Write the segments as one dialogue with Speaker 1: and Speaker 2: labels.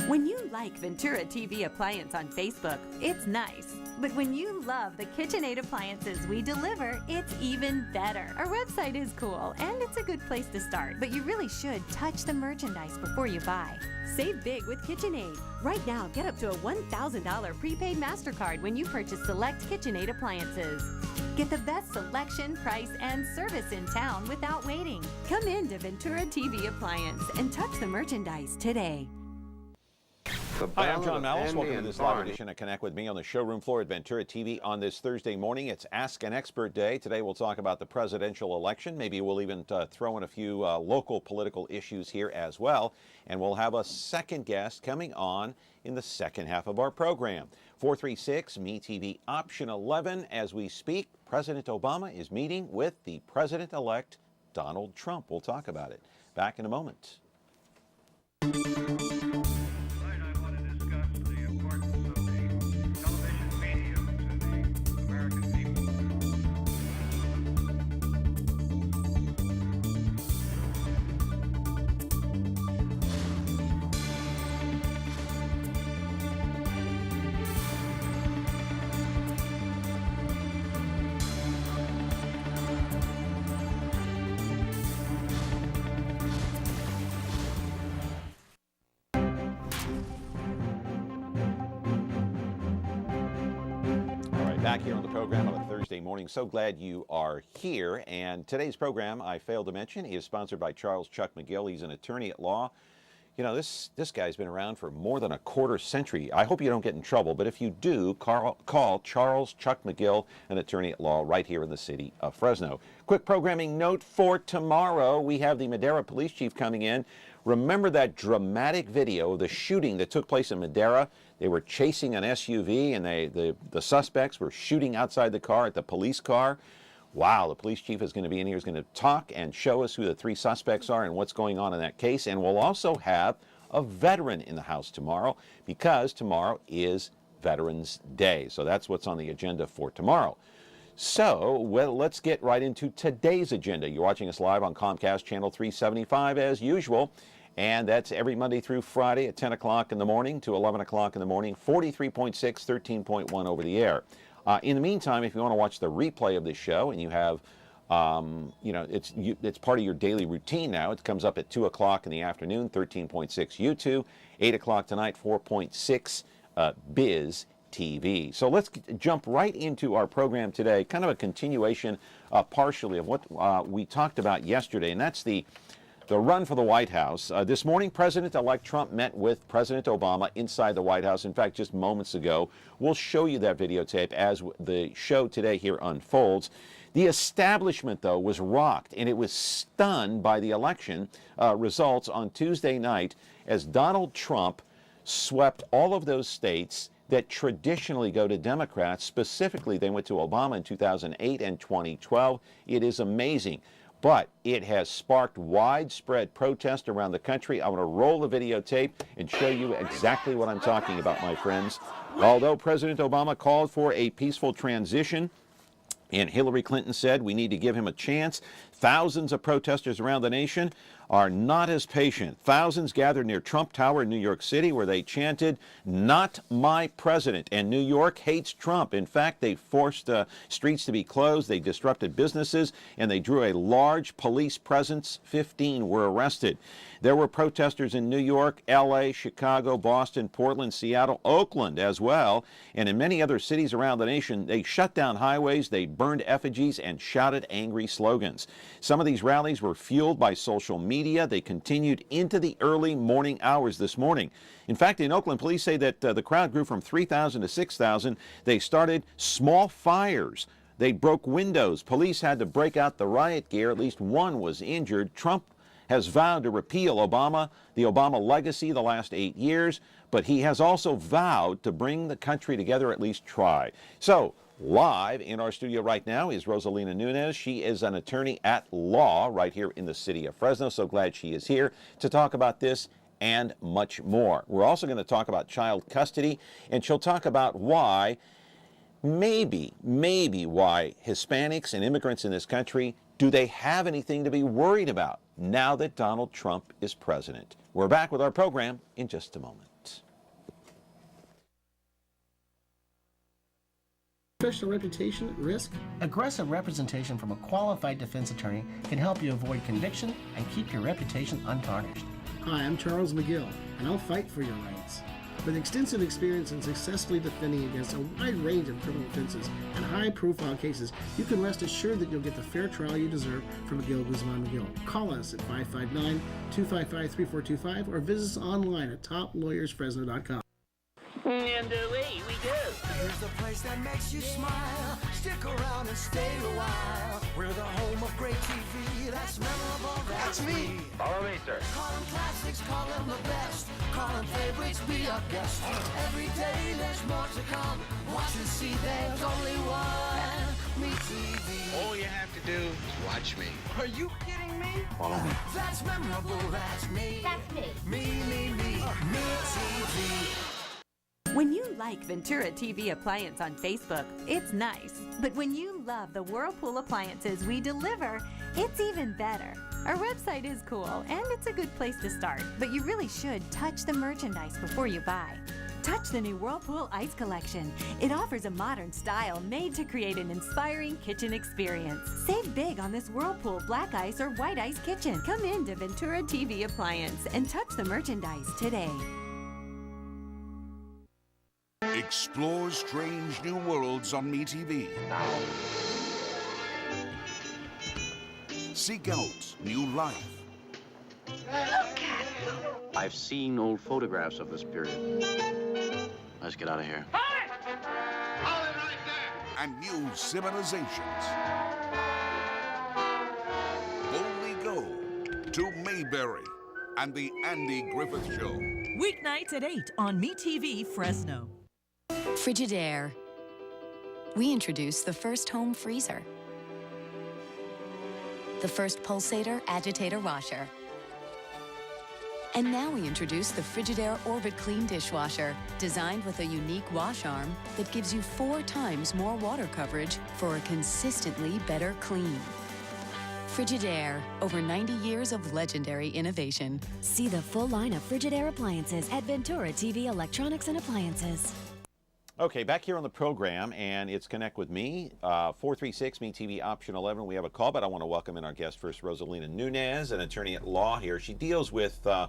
Speaker 1: When you like Ventura TV Appliance on Facebook, it's nice. But when you love the KitchenAid appliances we deliver, it's even better. Our website is cool, and it's a good place to start, but you really should touch the merchandise before you buy. Save big with KitchenAid. Right now, get up to a $1,000 prepaid MasterCard when you purchase select KitchenAid appliances. Get the best selection, price, and service in town without waiting. Come in to Ventura TV Appliance and touch the merchandise today.
Speaker 2: Hi, I'm John Malice. Welcome to this live edition of Connect with me on the showroom floor at Ventura TV on this Thursday morning. It's Ask an Expert Day. Today we'll talk about the presidential election. Maybe we'll even throw in a few local political issues here as well. And we'll have a second guest coming on in the second half of our program. 436-MeTV option 11. As we speak, President Obama is meeting with the President-elect Donald Trump. We'll talk about it. Back in a moment. Back here on the program on a Thursday morning. So glad you are here. And today's program, I failed to mention, is sponsored by Charles Chuck McGill. He's an attorney at law. You know, this guy's been around for more than a quarter century. I hope you don't get in trouble, but if you do, call Charles Chuck McGill, an attorney at law right here in the city of Fresno. Quick programming note for tomorrow. We have the Madera police chief coming in. Remember that dramatic video of the shooting that took place in Madera? They were chasing an SUV and the suspects were shooting outside the car at the police car. Wow, the police chief is going to be in here, is going to talk and show us who the three suspects are and what's going on in that case. And we'll also have a veteran in the house tomorrow because tomorrow is Veterans Day. So that's what's on the agenda for tomorrow. So, well, let's get right into today's agenda. You're watching us live on Comcast Channel 375 as usual. And that's every Monday through Friday at 10 o'clock in the morning to 11 o'clock in the morning, 43.6, 13.1 over the air. In the meantime, if you want to watch the replay of this show and you have, you know, it's part of your daily routine now. It comes up at 2 o'clock in the afternoon, 13.6 YouTube, 8 o'clock tonight, 4.6 Biz TV. So let's jump right into our program today, kind of a continuation partially of what we talked about yesterday, and that's the run for the White House. This morning, President-elect Trump met with President Obama inside the White House. In fact, just moments ago. We'll show you that videotape as the show today here unfolds. The establishment, though, was rocked, and it was stunned by the election results on Tuesday night as Donald Trump swept all of those states that traditionally go to Democrats. Specifically, they went to Obama in 2008 and 2012. It is amazing. But it has sparked widespread protest around the country. I want to roll the videotape and show you exactly what I'm talking about, my friends. Although President Obama called for a peaceful transition, and Hillary Clinton said we need to give him a chance, thousands of protesters around the nation are not as patient. Thousands gathered near Trump Tower in New York City where they chanted, "Not my president." And New York hates Trump. In fact, they forced streets to be closed, they disrupted businesses, and they drew a large police presence. 15 were arrested. There were protesters in New York, LA, Chicago, Boston, Portland, Seattle, Oakland as well. And in many other cities around the nation, they shut down highways, they burned effigies, and shouted angry slogans. Some of these rallies were fueled by social media. They continued into the early morning hours this morning. In fact, in Oakland, police say that the crowd grew from 3,000 to 6,000. They started small fires. They broke windows. Police had to break out the riot gear. At least one was injured. Trump has vowed to repeal the Obama legacy the last 8 years, but he has also vowed to bring the country together, at least try. So, live in our studio right now is Rosalina Nunez. She is an attorney at law right here in the city of Fresno. So glad she is here to talk about this and much more. We're also going to talk about child custody, and she'll talk about why, maybe why Hispanics and immigrants in this country, do they have anything to be worried about now that Donald Trump is president? We're back with our program in just a moment.
Speaker 3: Professional reputation at risk? Aggressive representation from a qualified defense attorney can help you avoid conviction and keep your reputation untarnished. Hi, I'm Charles McGill, and I'll fight for your rights. With extensive experience in successfully defending against a wide range of criminal offenses and high-profile cases, you can rest assured that you'll get the fair trial you deserve from McGill, Guzman, McGill. Call us at 559-255-3425 or visit us online at toplawyersfresno.com.
Speaker 4: And away we go.
Speaker 5: Here's the place that makes you smile. Stick around and stay a while. We're the home of great TV. That's memorable. That's me.
Speaker 4: Follow me, sir.
Speaker 5: Call them classics, call them the best. Call them favorites, be our guest. Every day there's more to come. Watch and see, there's only one. Me TV.
Speaker 6: All you have to do is watch me.
Speaker 5: Are you kidding me?
Speaker 2: Follow me.
Speaker 5: That's memorable. That's me.
Speaker 1: That's me.
Speaker 5: Me TV.
Speaker 1: When you like Ventura TV Appliance on Facebook, it's nice. But when you love the Whirlpool appliances we deliver, it's even better. Our website is cool, and it's a good place to start. But you really should touch the merchandise before you buy. Touch the new Whirlpool Ice Collection. It offers a modern style made to create an inspiring kitchen experience. Save big on this Whirlpool Black Ice or White Ice kitchen. Come into Ventura TV Appliance and touch the merchandise today.
Speaker 7: Explore strange new worlds on MeTV. Seek out new life.
Speaker 6: I've seen old photographs of this period. Let's get out of here.
Speaker 7: And new civilizations. Boldly go to Mayberry and the Andy Griffith Show.
Speaker 8: Weeknights at 8 on MeTV Fresno.
Speaker 9: Frigidaire. We introduced the first home freezer, the first pulsator agitator washer, and now we introduce the Frigidaire Orbit Clean dishwasher, designed with a unique wash arm that gives you 4 times more water coverage for a consistently better clean. Frigidaire, over 90 years of legendary innovation.
Speaker 10: See the full line of Frigidaire appliances at Ventura TV Electronics and Appliances.
Speaker 2: Okay, back here on the program, and it's Connect with Me, 436 MeTV option 11. We have a call, but I want to welcome in our guest first, Rosalina Nunez, an attorney at law here. She deals with a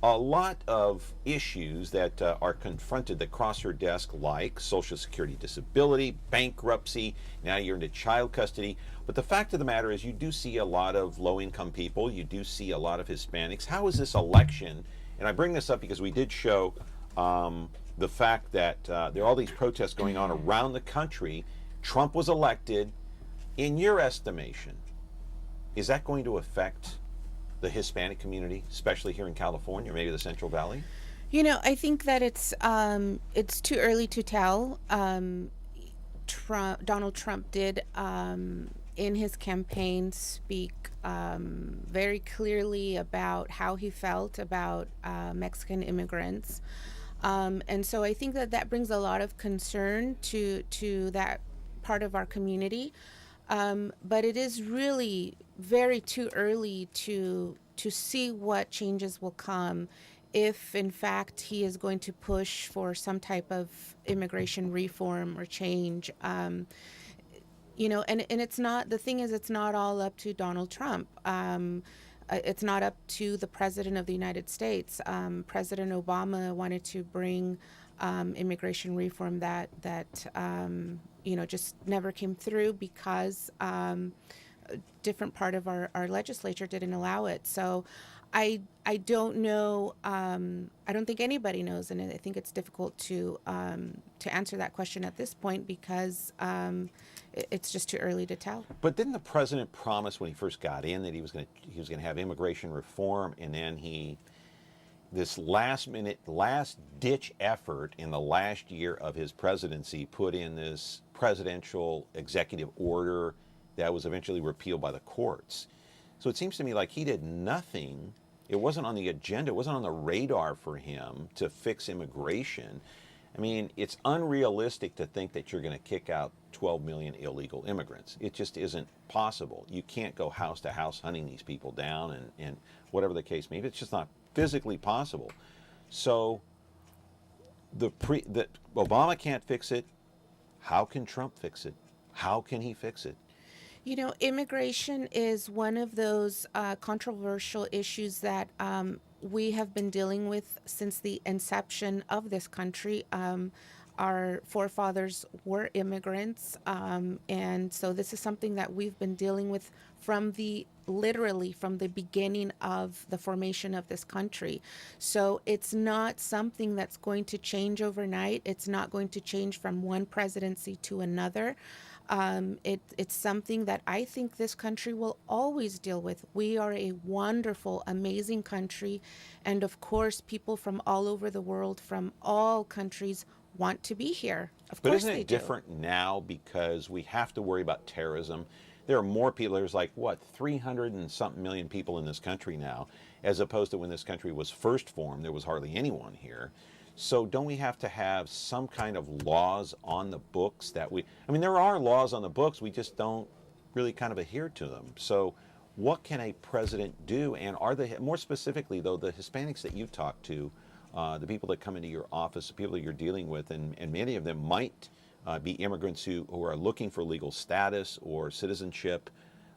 Speaker 2: lot of issues that are confronted that cross her desk, like Social Security disability, bankruptcy, now you're into child custody. But the fact of the matter is you do see a lot of low-income people. You do see a lot of Hispanics. How is this election? And I bring this up because we did show the fact that there are all these protests going on around the country. Trump was elected. In your estimation, is that going to affect the Hispanic community, especially here in California, or maybe the Central Valley?
Speaker 11: You know, I think that it's too early to tell. Donald Trump did, in his campaign, speak very clearly about how he felt about Mexican immigrants. And so I think that brings a lot of concern to that part of our community. But it is really very too early to see what changes will come if, in fact, he is going to push for some type of immigration reform or change. You know, and it's not, the thing is, it's not all up to Donald Trump. It's not up to the President of the United States. President Obama wanted to bring immigration reform that you know, just never came through because a different part of our legislature didn't allow it. So I don't know. I don't think anybody knows, and I think it's difficult to answer that question at this point because it's just too early to tell. But
Speaker 2: didn't the president promise when he first got in that he was going to have immigration reform, and then this last-ditch effort in the last year of his presidency put in this presidential executive order that was eventually repealed by the courts. So it seems to me like he did nothing. It wasn't on the agenda. It wasn't on the radar for him to fix immigration. I mean, it's unrealistic to think that you're going to kick out 12 million illegal immigrants. It just isn't possible. You can't go house to house hunting these people down and whatever the case may be. It's just not physically possible. So Obama can't fix it. How can Trump fix it? How can he fix it?
Speaker 11: You know, immigration is one of those controversial issues that we have been dealing with since the inception of this country. Our forefathers were immigrants, and so this is something that we've been dealing with literally from the beginning of the formation of this country. So it's not something that's going to change overnight. It's not going to change from one presidency to another. It's something that I think this country will always deal with. We are a wonderful, amazing country. And of course, people from all over the world, from all countries, want to be here. Of
Speaker 2: But
Speaker 11: course
Speaker 2: isn't
Speaker 11: they
Speaker 2: it
Speaker 11: do.
Speaker 2: different now because we have to worry about terrorism? There are more people. There's like, what, 300 and something million people in this country now, as opposed to when this country was first formed, there was hardly anyone here. So don't we have to have some kind of laws on the books that I mean, there are laws on the books, we just don't really kind of adhere to them. So what can a president do? And are they, more specifically though, the Hispanics that you've talked to, the people that come into your office, the people that you're dealing with, and many of them might be immigrants who are looking for legal status or citizenship.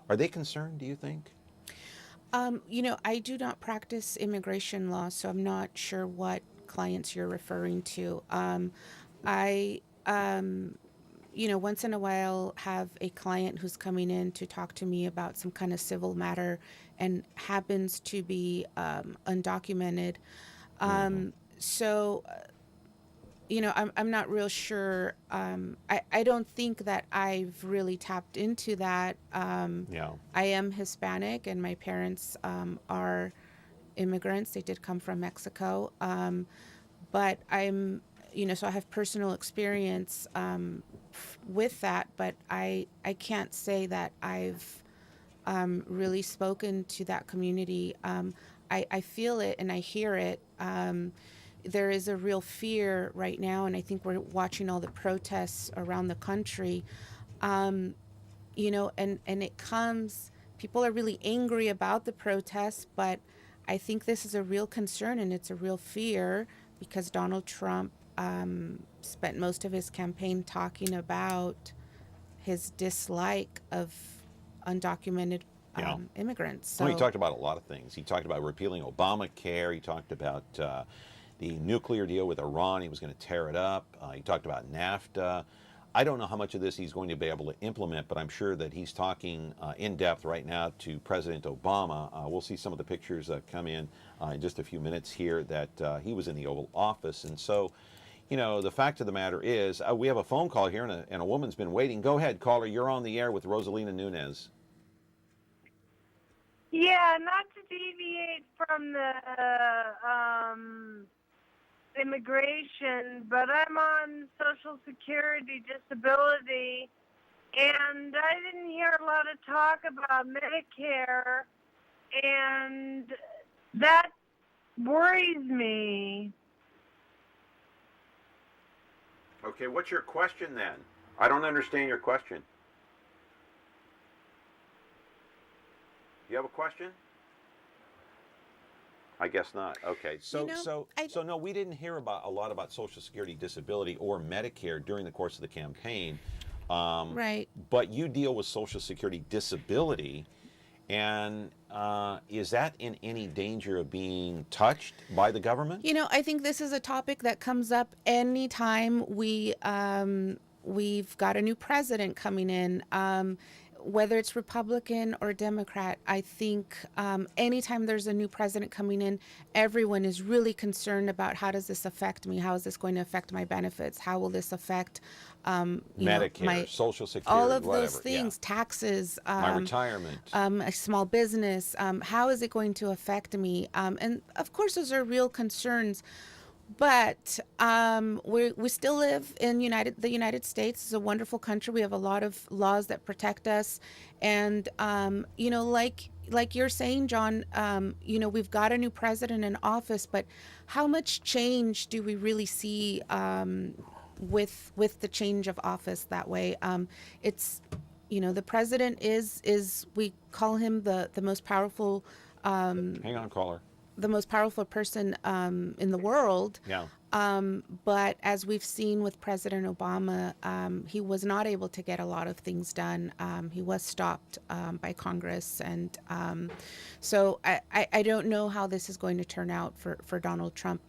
Speaker 2: Are they concerned, do you think?
Speaker 11: You know, I do not practice immigration law, so I'm not sure what clients you're referring to. I, you know, once in a while have a client who's coming in to talk to me about some kind of civil matter and happens to be undocumented. So, you know, I'm not real sure. I don't think that I've really tapped into that.
Speaker 2: Yeah.
Speaker 11: I am Hispanic, and my parents are immigrants. They did come from Mexico. But I'm, you know, so I have personal experience with that, but I can't say that I've really spoken to that community. I feel it and I hear it. There is a real fear right now, and I think we're watching all the protests around the country. You know, and it comes, people are really angry about the protests, but I think this is a real concern and it's a real fear because Donald Trump spent most of his campaign talking about his dislike of undocumented immigrants. So,
Speaker 2: Well, he talked about a lot of things. He talked about repealing Obamacare. He talked about the nuclear deal with Iran. He was going to tear it up. He talked about NAFTA. I don't know how much of this he's going to be able to implement, but I'm sure that he's talking in depth right now to President Obama. We'll see some of the pictures come in just a few minutes here that he was in the Oval Office. And so, you know, the fact of the matter is we have a phone call here and a woman's been waiting. Go ahead, caller. You're on the air with Rosalina Nunez.
Speaker 12: Yeah, not to deviate from the immigration, but I'm on Social Security disability, and I didn't hear a lot of talk about Medicare, and that worries me.
Speaker 2: Okay, what's your question then? I don't understand your question. You have a question? I guess not. Okay, so no, we didn't hear a lot about Social Security disability or Medicare during the course of the campaign.
Speaker 11: Right.
Speaker 2: But you deal with Social Security disability, and is that in any danger of being touched by the government?
Speaker 11: You know, I think this is a topic that comes up anytime we've got a new president coming in. Whether it's Republican or Democrat, I think anytime there's a new president coming in, everyone is really concerned about how does this affect me? How is this going to affect my benefits? How will this affect
Speaker 2: Medicare, Social Security,
Speaker 11: all of
Speaker 2: whatever.
Speaker 11: those things, taxes,
Speaker 2: my retirement,
Speaker 11: a small business. How is it going to affect me? And of course, those are real concerns. But we still live in the United States. It's a wonderful country. We have a lot of laws that protect us, and you know, like you're saying, John, you know, we've got a new president in office, but how much change do we really see with the change of office that way? It's, you know, the president is we call him the most powerful.
Speaker 2: Hang on, caller.
Speaker 11: The most powerful person in the world.
Speaker 2: Yeah.
Speaker 11: But as we've seen with President Obama, he was not able to get a lot of things done. He was stopped by Congress. And so I don't know how this is going to turn out for Donald Trump.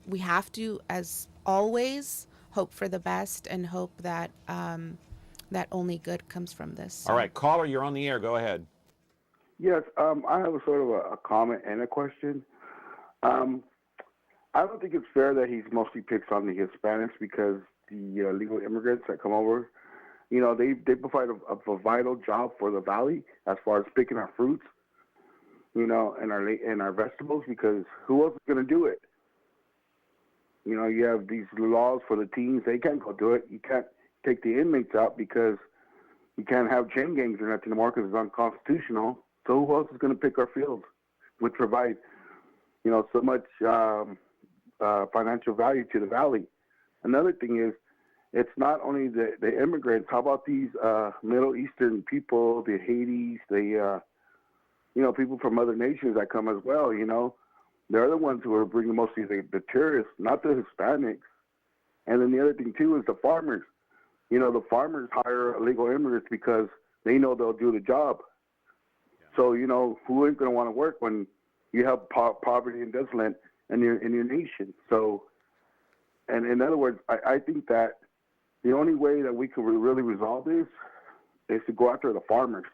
Speaker 11: We have to, as always, hope for the best and hope that that only good comes from this.
Speaker 2: All right, caller, you're on the air. Go ahead.
Speaker 13: Yes, I have a sort of a comment and a question. I don't think it's fair that he's mostly picks on the Hispanics because the legal immigrants that come over, you know, they provide a vital job for the valley as far as picking our fruits, you know, and our vegetables, because who else is going to do it? You know, you have these laws for the teens. They can't go do it. You can't take the inmates out because you can't have chain gangs or nothing anymore because it's unconstitutional. So who else is going to pick our fields, which provide, you know, so much financial value to the valley? Another thing is, it's not only the immigrants. How about these Middle Eastern people, the Haitis, the you know, people from other nations that come as well? You know, they're the ones who are bringing mostly the tourists, not the Hispanics. And then the other thing too is the farmers. You know, the farmers hire illegal immigrants because they know they'll do the job. So, you know, who ain't going to want to work when you have poverty and desolate in your nation? So, and in other words, I think that the only way that we can really resolve this is to go after the farmers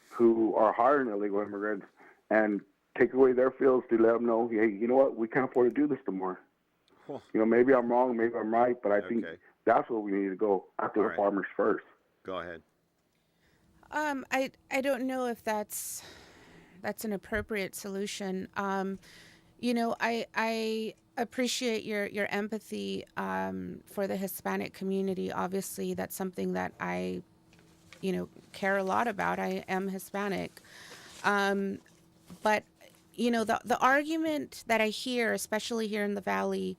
Speaker 13: who are hiring illegal immigrants and take away their fields to let them know, hey, you know what, we can't afford to do this anymore. You know, maybe I'm wrong, maybe I'm right, but I think that's where we need to go, after the farmers first.
Speaker 2: Go ahead.
Speaker 11: I don't know if that's an appropriate solution. You know, I appreciate your empathy for the Hispanic community. Obviously, that's something that I, you know, care a lot about. I am Hispanic. But, you know, the argument that I hear, especially here in the Valley,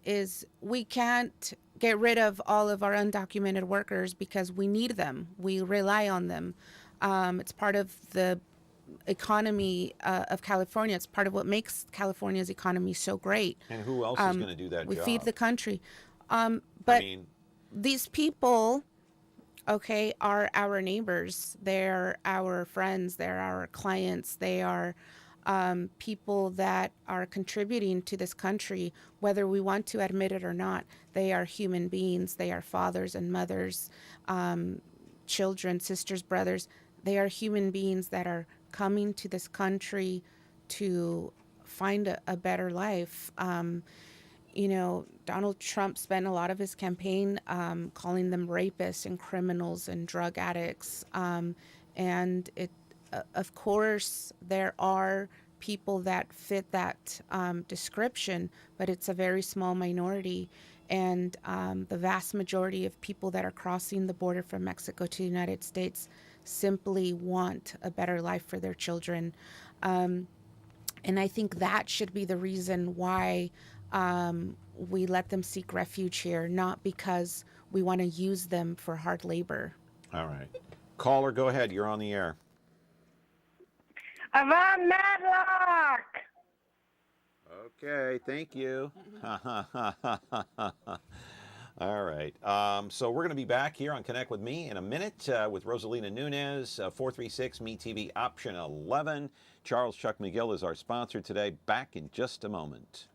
Speaker 11: is we can't get rid of all of our undocumented workers because we need them. We rely on them. It's part of the economy of California. It's part of what makes California's economy so great.
Speaker 2: And who else is going to do that
Speaker 11: we
Speaker 2: job?
Speaker 11: feed the country. But
Speaker 2: I mean,
Speaker 11: these people, okay, are our neighbors. They're our friends. They're our clients. They are people that are contributing to this country, whether we want to admit it or not. They are human beings. They are fathers and mothers, children, sisters, brothers. They are human beings that are coming to this country to find a better life. You know, Donald Trump spent a lot of his campaign calling them rapists and criminals and drug addicts. And of course, there are people that fit that description, but it's a very small minority. And the vast majority of people that are crossing the border from Mexico to the United States simply want a better life for their children. And I think that should be the reason why we let them seek refuge here, not because we want to use them for hard labor.
Speaker 2: All right. Caller, go ahead. You're on the air.
Speaker 12: Avant Matlock!
Speaker 2: Okay, thank you. All right. So we're going to be back here on Connect with Me in a minute with Rosalina Nunez, 436-MeTV option 11. Charles Chuck McGill is our sponsor today. Back in just a moment.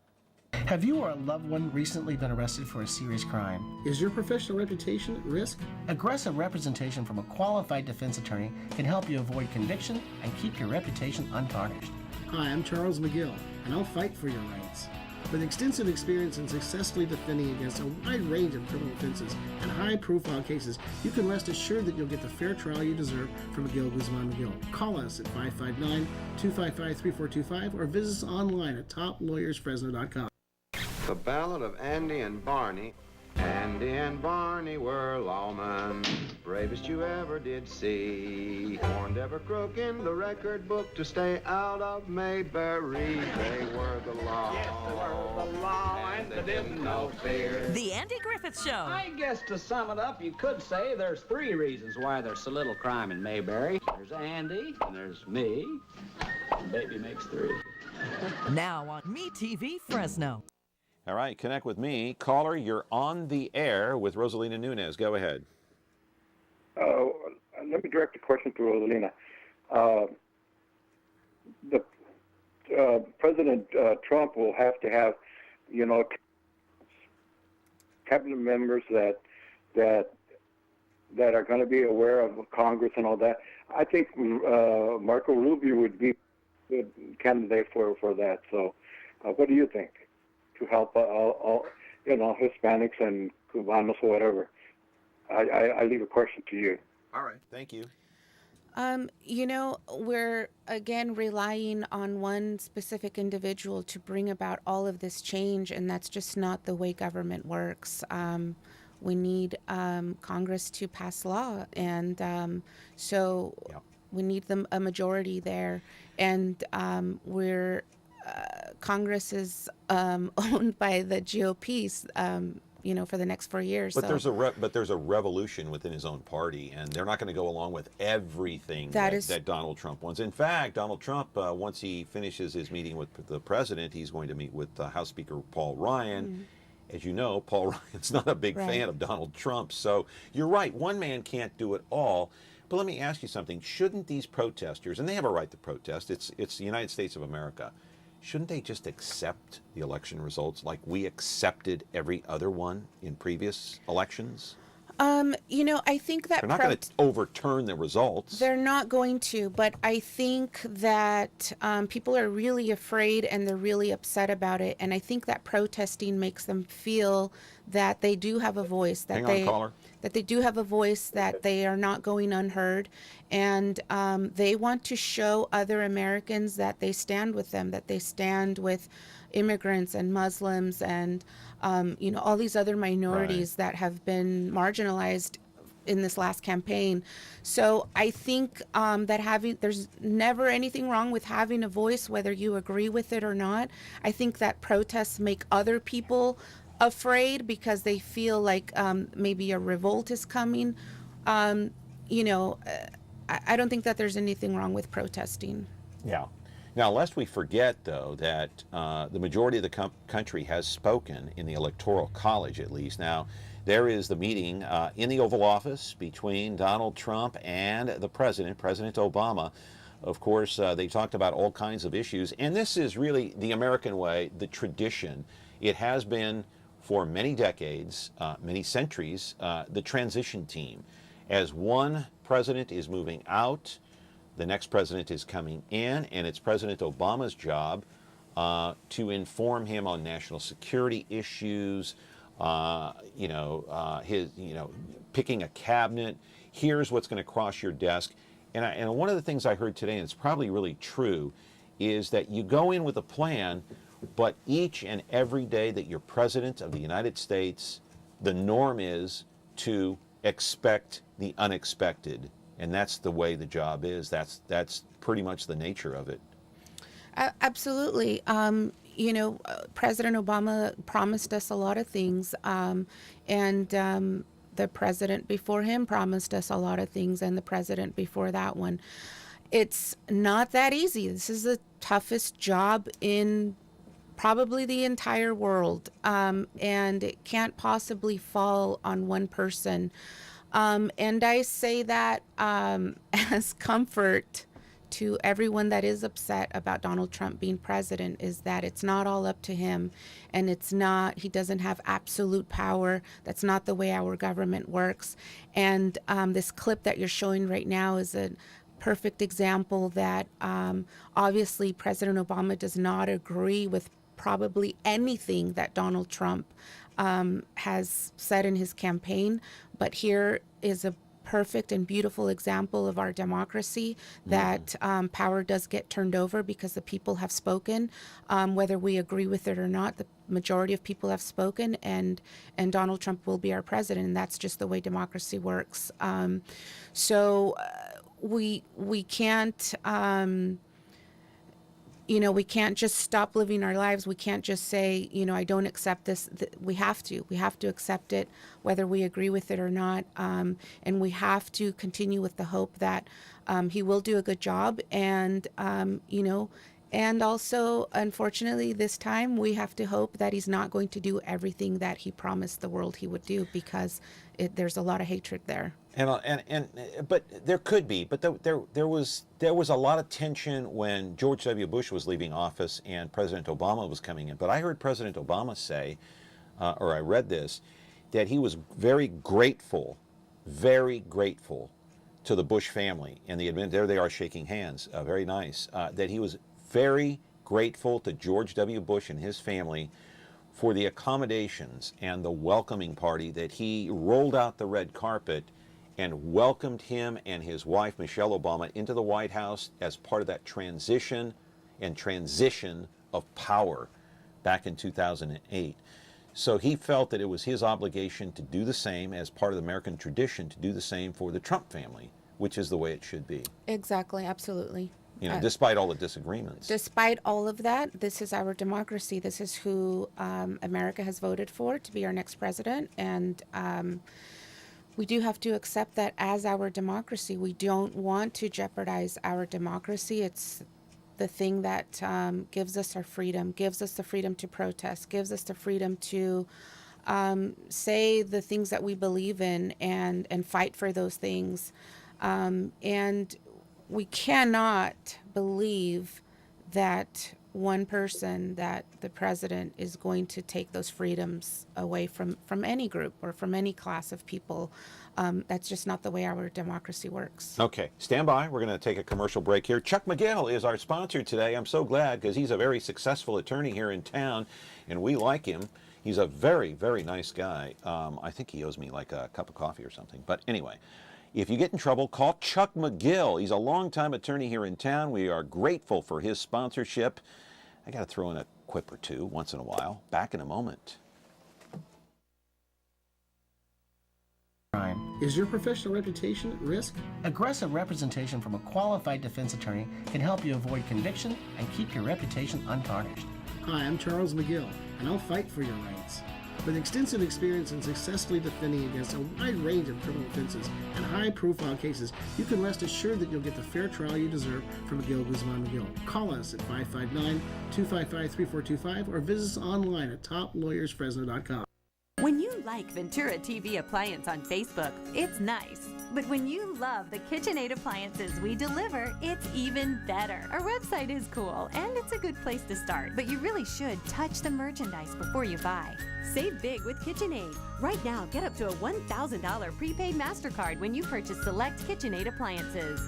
Speaker 3: Have you or a loved one recently been arrested for a serious crime? Is your professional reputation at risk? Aggressive representation from a qualified defense attorney can help you avoid conviction and keep your reputation untarnished. Hi, I'm Charles McGill, and I'll fight for your rights. With extensive experience in successfully defending against a wide range of criminal offenses and high-profile cases, you can rest assured that you'll get the fair trial you deserve from McGill, Guzman McGill. Call us at 559-255-3425 or visit us online at toplawyersfresno.com.
Speaker 14: The Ballad of Andy and Barney. Andy and Barney were lawmen, bravest you ever did see. Warned every crook in the record book to stay out of Mayberry. They were the law.
Speaker 4: Yes, they were the law, and they didn't know fear.
Speaker 8: The Andy Griffith Show.
Speaker 15: I guess to sum it up, you could say there's 3 reasons why there's so little crime in Mayberry. There's Andy, and there's me, and baby makes 3.
Speaker 8: Now on MeTV Fresno.
Speaker 2: All right, connect with me. Caller, you're on the air with Rosalina Nunez. Go ahead.
Speaker 16: Let me direct the question to Rosalina. President Trump will have to have, cabinet members that are going to be aware of Congress and all that. I think Marco Rubio would be a good candidate for that. So, what do you think to help all Hispanics and Cubanos or whatever? I leave a question to you.
Speaker 2: All right, thank you.
Speaker 11: We're again relying on one specific individual to bring about all of this change, and that's just not the way government works. We need Congress to pass law, and so we need a majority there. And Congress is owned by the GOP. For the next 4 years.
Speaker 2: But there's a revolution within his own party, and they're not going to go along with everything that Donald Trump wants. In fact, Donald Trump, once he finishes his meeting with the president, he's going to meet with House Speaker Paul Ryan. Mm-hmm. As you know, Paul Ryan's not a big fan of Donald Trump. So you're right, one man can't do it all. But let me ask you something. Shouldn't these protesters, and they have a right to protest, it's the United States of America, shouldn't they just accept the election results like we accepted every other one in previous elections?
Speaker 11: I think that
Speaker 2: they're not going to overturn the results.
Speaker 11: They're not going to, but I think that people are really afraid and they're really upset about it. And I think that protesting makes them feel that they do have a voice, that they do have a voice, that they are not going unheard. And they want to show other Americans that they stand with them, that they stand with immigrants and Muslims and all these other minorities that have been marginalized in this last campaign. So I think that there's never anything wrong with having a voice, whether you agree with it or not. I think that protests make other people afraid because they feel like maybe a revolt is coming. I don't think that there's anything wrong with protesting.
Speaker 2: Yeah. Now, lest we forget, though, that the majority of the country has spoken in the Electoral College, at least. Now, there is the meeting in the Oval Office between Donald Trump and the president, President Obama. Of course, they talked about all kinds of issues. And this is really the American way, the tradition. It has been for many decades, many centuries, the transition team. As one president is moving out, the next president is coming in, and it's President Obama's job to inform him on national security issues, picking a cabinet. Here's what's going to cross your desk. And one of the things I heard today, and it's probably really true, is that you go in with a plan, but each and every day that you're president of the United States, the norm is to expect the unexpected. And that's the way the job is. That's pretty much the nature of it.
Speaker 11: Absolutely. President Obama promised us a lot of things, and the president before him promised us a lot of things, and the president before that one. It's not that easy. This is the toughest job in probably the entire world, and it can't possibly fall on one person. And I say that as comfort to everyone that is upset about Donald Trump being president, is that it's not all up to him, and he doesn't have absolute power. That's not the way our government works. And this clip that you're showing right now is a perfect example that obviously President Obama does not agree with probably anything that Donald Trump has said in his campaign, but here is a perfect and beautiful example of our democracy, that power does get turned over because the people have spoken, whether we agree with it or not. The majority of people have spoken, and Donald Trump will be our president, and that's just the way democracy works. So we can't. We can't just stop living our lives. We can't just say, I don't accept this. We have to accept it, whether we agree with it or not. And we have to continue with the hope that he will do a good job. And, And also, unfortunately, this time we have to hope that he's not going to do everything that he promised the world he would do, because there's a lot of hatred there.
Speaker 2: But there could be. But there was a lot of tension when George W. Bush was leaving office and President Obama was coming in. But I heard President Obama say, or I read this, that he was very grateful to the Bush family and there they are shaking hands, very nice. That he was very grateful to George W. Bush and his family for the accommodations and the welcoming party, that he rolled out the red carpet and welcomed him and his wife, Michelle Obama, into the White House as part of that transition of power back in 2008. So he felt that it was his obligation to do the same, as part of the American tradition, to do the same for the Trump family, which is the way it should be.
Speaker 11: Exactly, absolutely.
Speaker 2: You know, despite all the disagreements.
Speaker 11: Despite all of that, this is our democracy. This is who America has voted for to be our next president. And we do have to accept that as our democracy. We don't want to jeopardize our democracy. It's the thing that gives us our freedom, gives us the freedom to protest, gives us the freedom to say the things that we believe in and fight for those things. And we cannot believe that one person, that the president, is going to take those freedoms away from any group or from any class of people. That's just not the way our democracy works.
Speaker 2: Okay, stand by. We're going to take a commercial break here. Chuck McGill is our sponsor today. I'm so glad, because he's a very successful attorney here in town, and we like him. He's a very, very nice guy. I think he owes me like a cup of coffee or something. But anyway, if you get in trouble, call Chuck McGill. He's a longtime attorney here in town. We are grateful for his sponsorship. I got to throw in a quip or two once in a while. Back in a moment.
Speaker 3: Is your professional reputation at risk? Aggressive representation from a qualified defense attorney can help you avoid conviction and keep your reputation untarnished. Hi, I'm Charles McGill, and I'll fight for your rights. With extensive experience in successfully defending against a wide range of criminal offenses and high-profile cases, you can rest assured that you'll get the fair trial you deserve from McGill, Guzman McGill. Call us at 559-255-3425 or visit us online at toplawyersfresno.com.
Speaker 1: When you like Ventura TV Appliance on Facebook, it's nice. But when you love the KitchenAid appliances we deliver, it's even better. Our website is cool, and it's a good place to start, but you really should touch the merchandise before you buy. Save big with KitchenAid. Right now, get up to a $1,000 prepaid MasterCard when you purchase select KitchenAid appliances.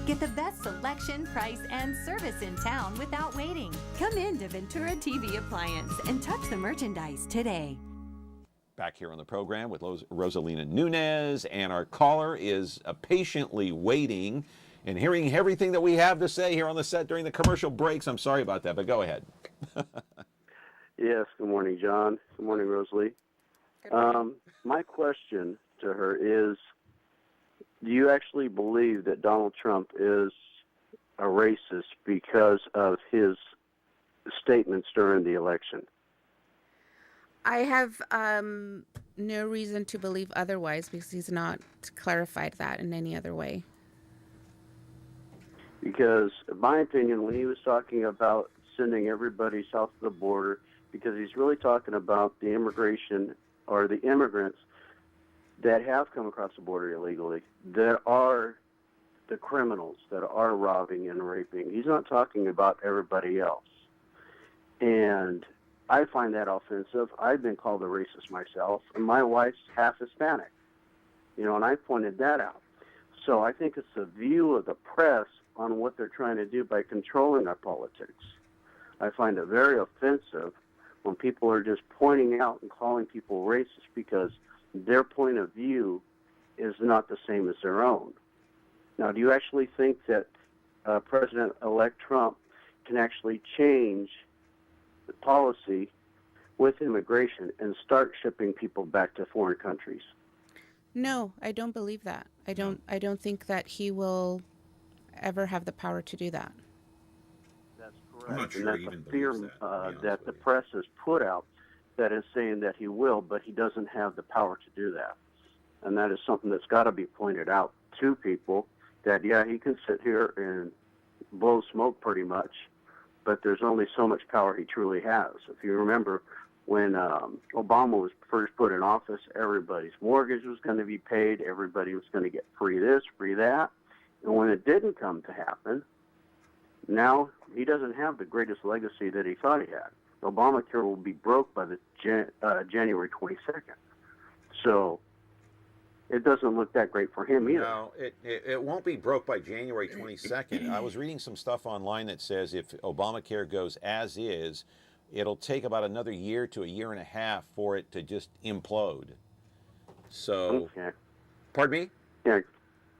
Speaker 1: Get the best selection, price, and service in town without waiting. Come in to Ventura TV Appliance and touch the merchandise today.
Speaker 2: Back here on the program with Rosalina Nunez, and our caller is patiently waiting and hearing everything that we have to say here on the set during the commercial breaks. I'm sorry about that, but go ahead.
Speaker 17: Yes, good morning, John. Good morning, Rosalie. My question to her is, do you actually believe that Donald Trump is a racist because of his statements during the election?
Speaker 11: I have no reason to believe otherwise, because he's not clarified that in any other way.
Speaker 17: Because, in my opinion, when he was talking about sending everybody south of the border, because he's really talking about the immigration or the immigrants that have come across the border illegally, that are the criminals, that are robbing and raping. He's not talking about everybody else. And I find that offensive. I've been called a racist myself, and my wife's half Hispanic, and I pointed that out. So I think it's a view of the press on what they're trying to do by controlling our politics. I find it very offensive when people are just pointing out and calling people racist because their point of view is not the same as their own. Now, do you actually think that President-elect Trump can actually change the policy with immigration and start shipping people back to foreign countries?
Speaker 11: No, I don't believe that. I don't think that he will ever have the power to do that.
Speaker 17: That's correct. I'm not sure and that's a fear that the press has put out that is saying that he will, but he doesn't have the power to do that. And that is something that's got to be pointed out to people, that, yeah, he can sit here and blow smoke pretty much, but there's only so much power he truly has. If you remember, when Obama was first put in office, everybody's mortgage was going to be paid, everybody was going to get free this, free that. And when it didn't come to happen, now he doesn't have the greatest legacy that he thought he had. Obamacare will be broke by the January 22nd. So it doesn't look that great for him either.
Speaker 2: No, it won't be broke by January 22nd. I was reading some stuff online that says if Obamacare goes as is, it'll take about another year to a year and a half for it to just implode. So,
Speaker 17: okay.
Speaker 2: Pardon me?
Speaker 17: Yeah,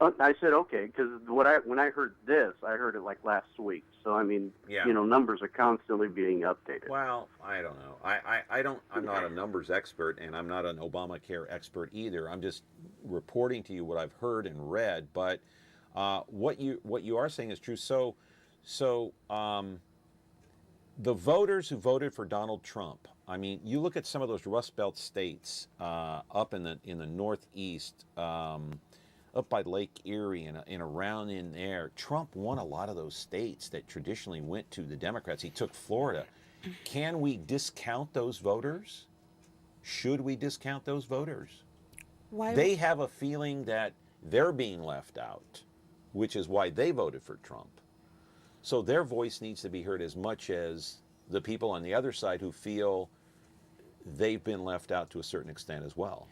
Speaker 17: I said okay because when I heard this, I heard it like last week. So I mean,
Speaker 2: Yeah.
Speaker 17: you know, numbers are constantly being updated.
Speaker 2: Well, I don't know. I'm not a numbers expert, and I'm not an Obamacare expert either. I'm just reporting to you what I've heard and read. But what you are saying is true. So the voters who voted for Donald Trump. I mean, you look at some of those Rust Belt states up in the Northeast. Up by Lake Erie and around in there, Trump won a lot of those states that traditionally went to the Democrats. He took Florida. Can we discount those voters? Should we discount those voters?
Speaker 11: Why?
Speaker 2: They have a feeling that they're being left out, which is why they voted for Trump. So their voice needs to be heard as much as the people on the other side who feel they've been left out to a certain extent as well.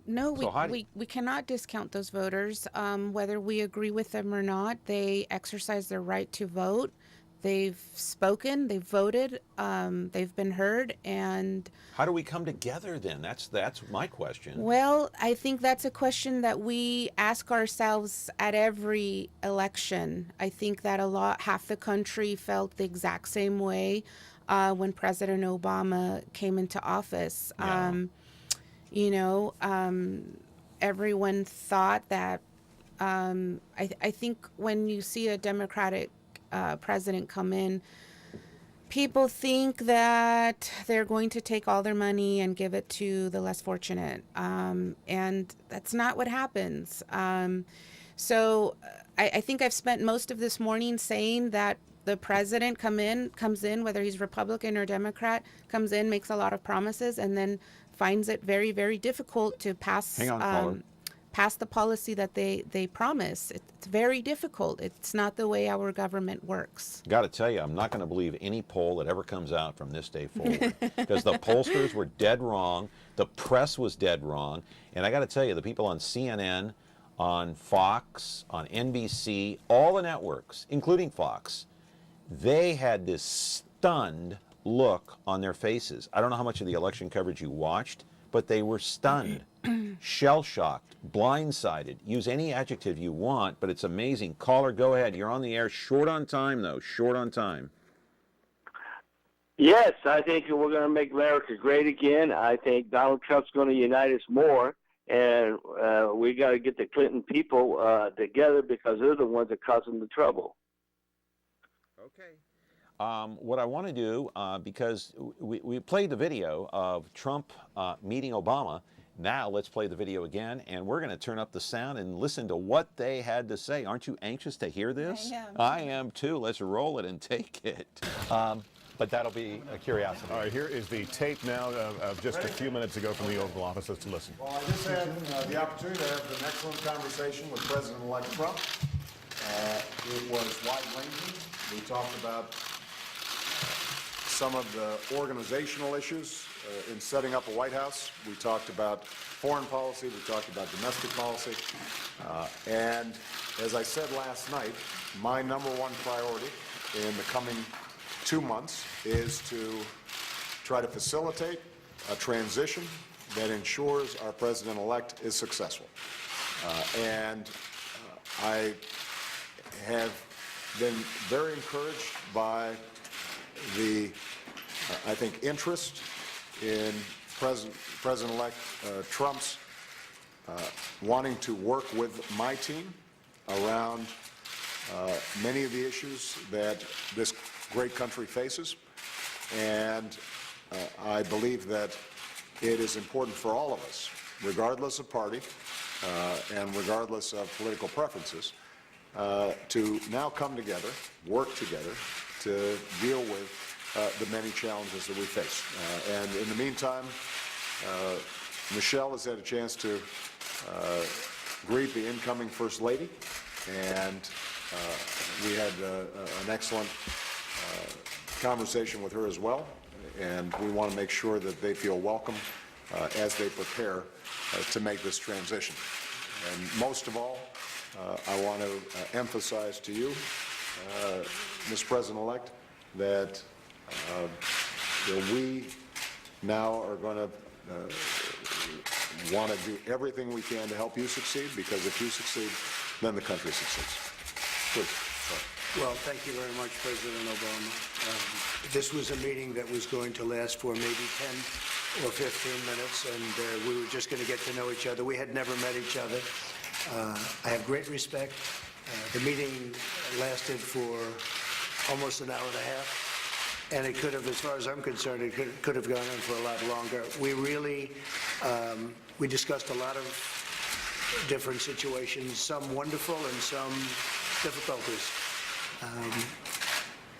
Speaker 11: No,
Speaker 2: So
Speaker 11: we cannot discount those voters. Whether we agree with them or not, they exercise their right to vote. They've spoken, they've voted, they've been heard, and...
Speaker 2: How do we come together then? That's my question.
Speaker 11: Well, I think that's a question that we ask ourselves at every election. I think that half the country felt the exact same way when President Obama came into office.
Speaker 2: Yeah.
Speaker 11: You know, everyone thought that, I think when you see a Democratic president come in, people think that they're going to take all their money and give it to the less fortunate. And that's not what happens. So I think I've spent most of this morning saying that the president comes in, whether he's Republican or Democrat, comes in, makes a lot of promises, and then finds it very, very difficult to pass the policy that they promise. It's very difficult. It's not the way our government works.
Speaker 2: Got to tell you, I'm not going to believe any poll that ever comes out from this day forward because the pollsters were dead wrong. The press was dead wrong. And I got to tell you, the people on CNN, on Fox, on NBC, all the networks, including Fox, they had this stunned look on their faces. I don't know how much of the election coverage you watched, but they were stunned, shell-shocked, blindsided. Use any adjective you want, but it's amazing. Caller, go ahead. You're on the air. Short on time, though. Short on time.
Speaker 18: Yes, I think we're going to make America great again. I think Donald Trump's going to unite us more, and we got to get the Clinton people together because they're the ones that are causing the trouble.
Speaker 2: Okay. What I want to do, because we played the video of Trump meeting Obama, now let's play the video again, and we're going to turn up the sound and listen to what they had to say. Aren't you anxious to hear this? I am too. Let's roll it and take it.
Speaker 19: But that'll be a curiosity. All right, here is the tape now of just a few minutes ago from the Oval Office. Let's listen.
Speaker 20: Well, I just had the opportunity to have an excellent conversation with President-elect Trump. It was wide-ranging. We talked about some of the organizational issues in setting up a White House. We talked about foreign policy. We talked about domestic policy. And as I said last night, my number one priority in the coming 2 months is to try to facilitate a transition that ensures our president-elect is successful. I have been very encouraged by the, I think, interest in President-elect Trump's wanting to work with my team around many of the issues that this great country faces. And I believe that it is important for all of us, regardless of party and regardless of political preferences, to now come together, work together, to deal with the many challenges that we face. And in the meantime, Michelle has had a chance to greet the incoming First Lady, and we had an excellent conversation with her as well, and we want to make sure that they feel welcome as they prepare to make this transition. And most of all, I want to emphasize to you, Ms. President-elect, that we now are going to want to do everything we can to help you succeed, because if you succeed, then the country succeeds. Please.
Speaker 21: Well, thank you very much, President Obama. This was a meeting that was going to last for maybe 10 or 15 minutes, and we were just going to get to know each other. We had never met each other. I have great respect. The meeting lasted for almost an hour and a half, and it could have, as far as I'm concerned, it could have gone on for a lot longer. We really, we discussed a lot of different situations, some wonderful and some difficulties.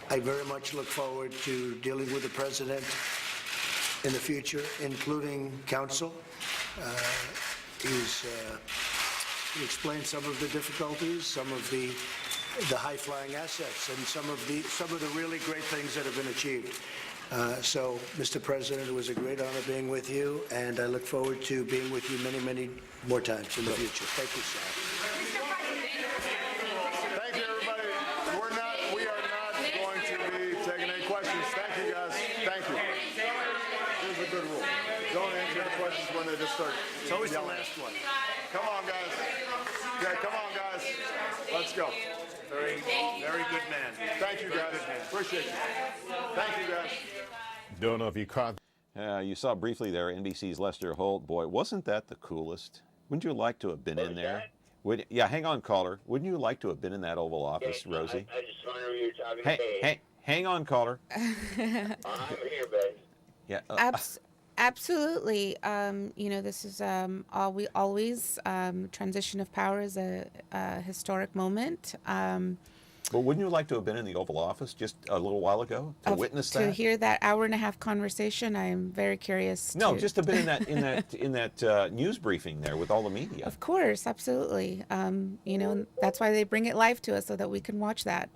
Speaker 21: I very much look forward to dealing with the President in the future, including counsel. He explained some of the difficulties, some of the high-flying assets, and some of the really great things that have been achieved. So, Mr. President, it was a great honor being with you, and I look forward to being with you many, many more times in the future. Thank you, sir.
Speaker 20: Thank you, everybody. We are not going to be taking any questions. Thank you, guys. Thank you. Here's a good rule. Don't answer the questions when they just start.
Speaker 21: It's always
Speaker 20: yelling.
Speaker 21: the last one.
Speaker 20: Come on, guys. Yeah, come on, guys. Let's go.
Speaker 21: Very good man.
Speaker 20: Thank you, guys. Appreciate you. Thank you, guys.
Speaker 19: Don't know if you caught.
Speaker 2: You saw briefly there NBC's Lester Holt. Boy, wasn't that the coolest? Wouldn't you like to have been in there? Yeah, hang on, caller. Wouldn't you like to have been in that Oval Office, Rosie?
Speaker 22: I just wonder who you're talking to.
Speaker 2: Hey, hang on, caller.
Speaker 22: I'm here, babe.
Speaker 2: Yeah.
Speaker 11: Absolutely. You know, this is always transition of power is a historic moment.
Speaker 2: But wouldn't you like to have been in the Oval Office just a little while ago to witness that?
Speaker 11: To hear that hour-and-a-half conversation, I'm very curious.
Speaker 2: No, just to have been in that news briefing there with all the media.
Speaker 11: Of course, absolutely. You know, that's why they bring it live to us so that we can watch that.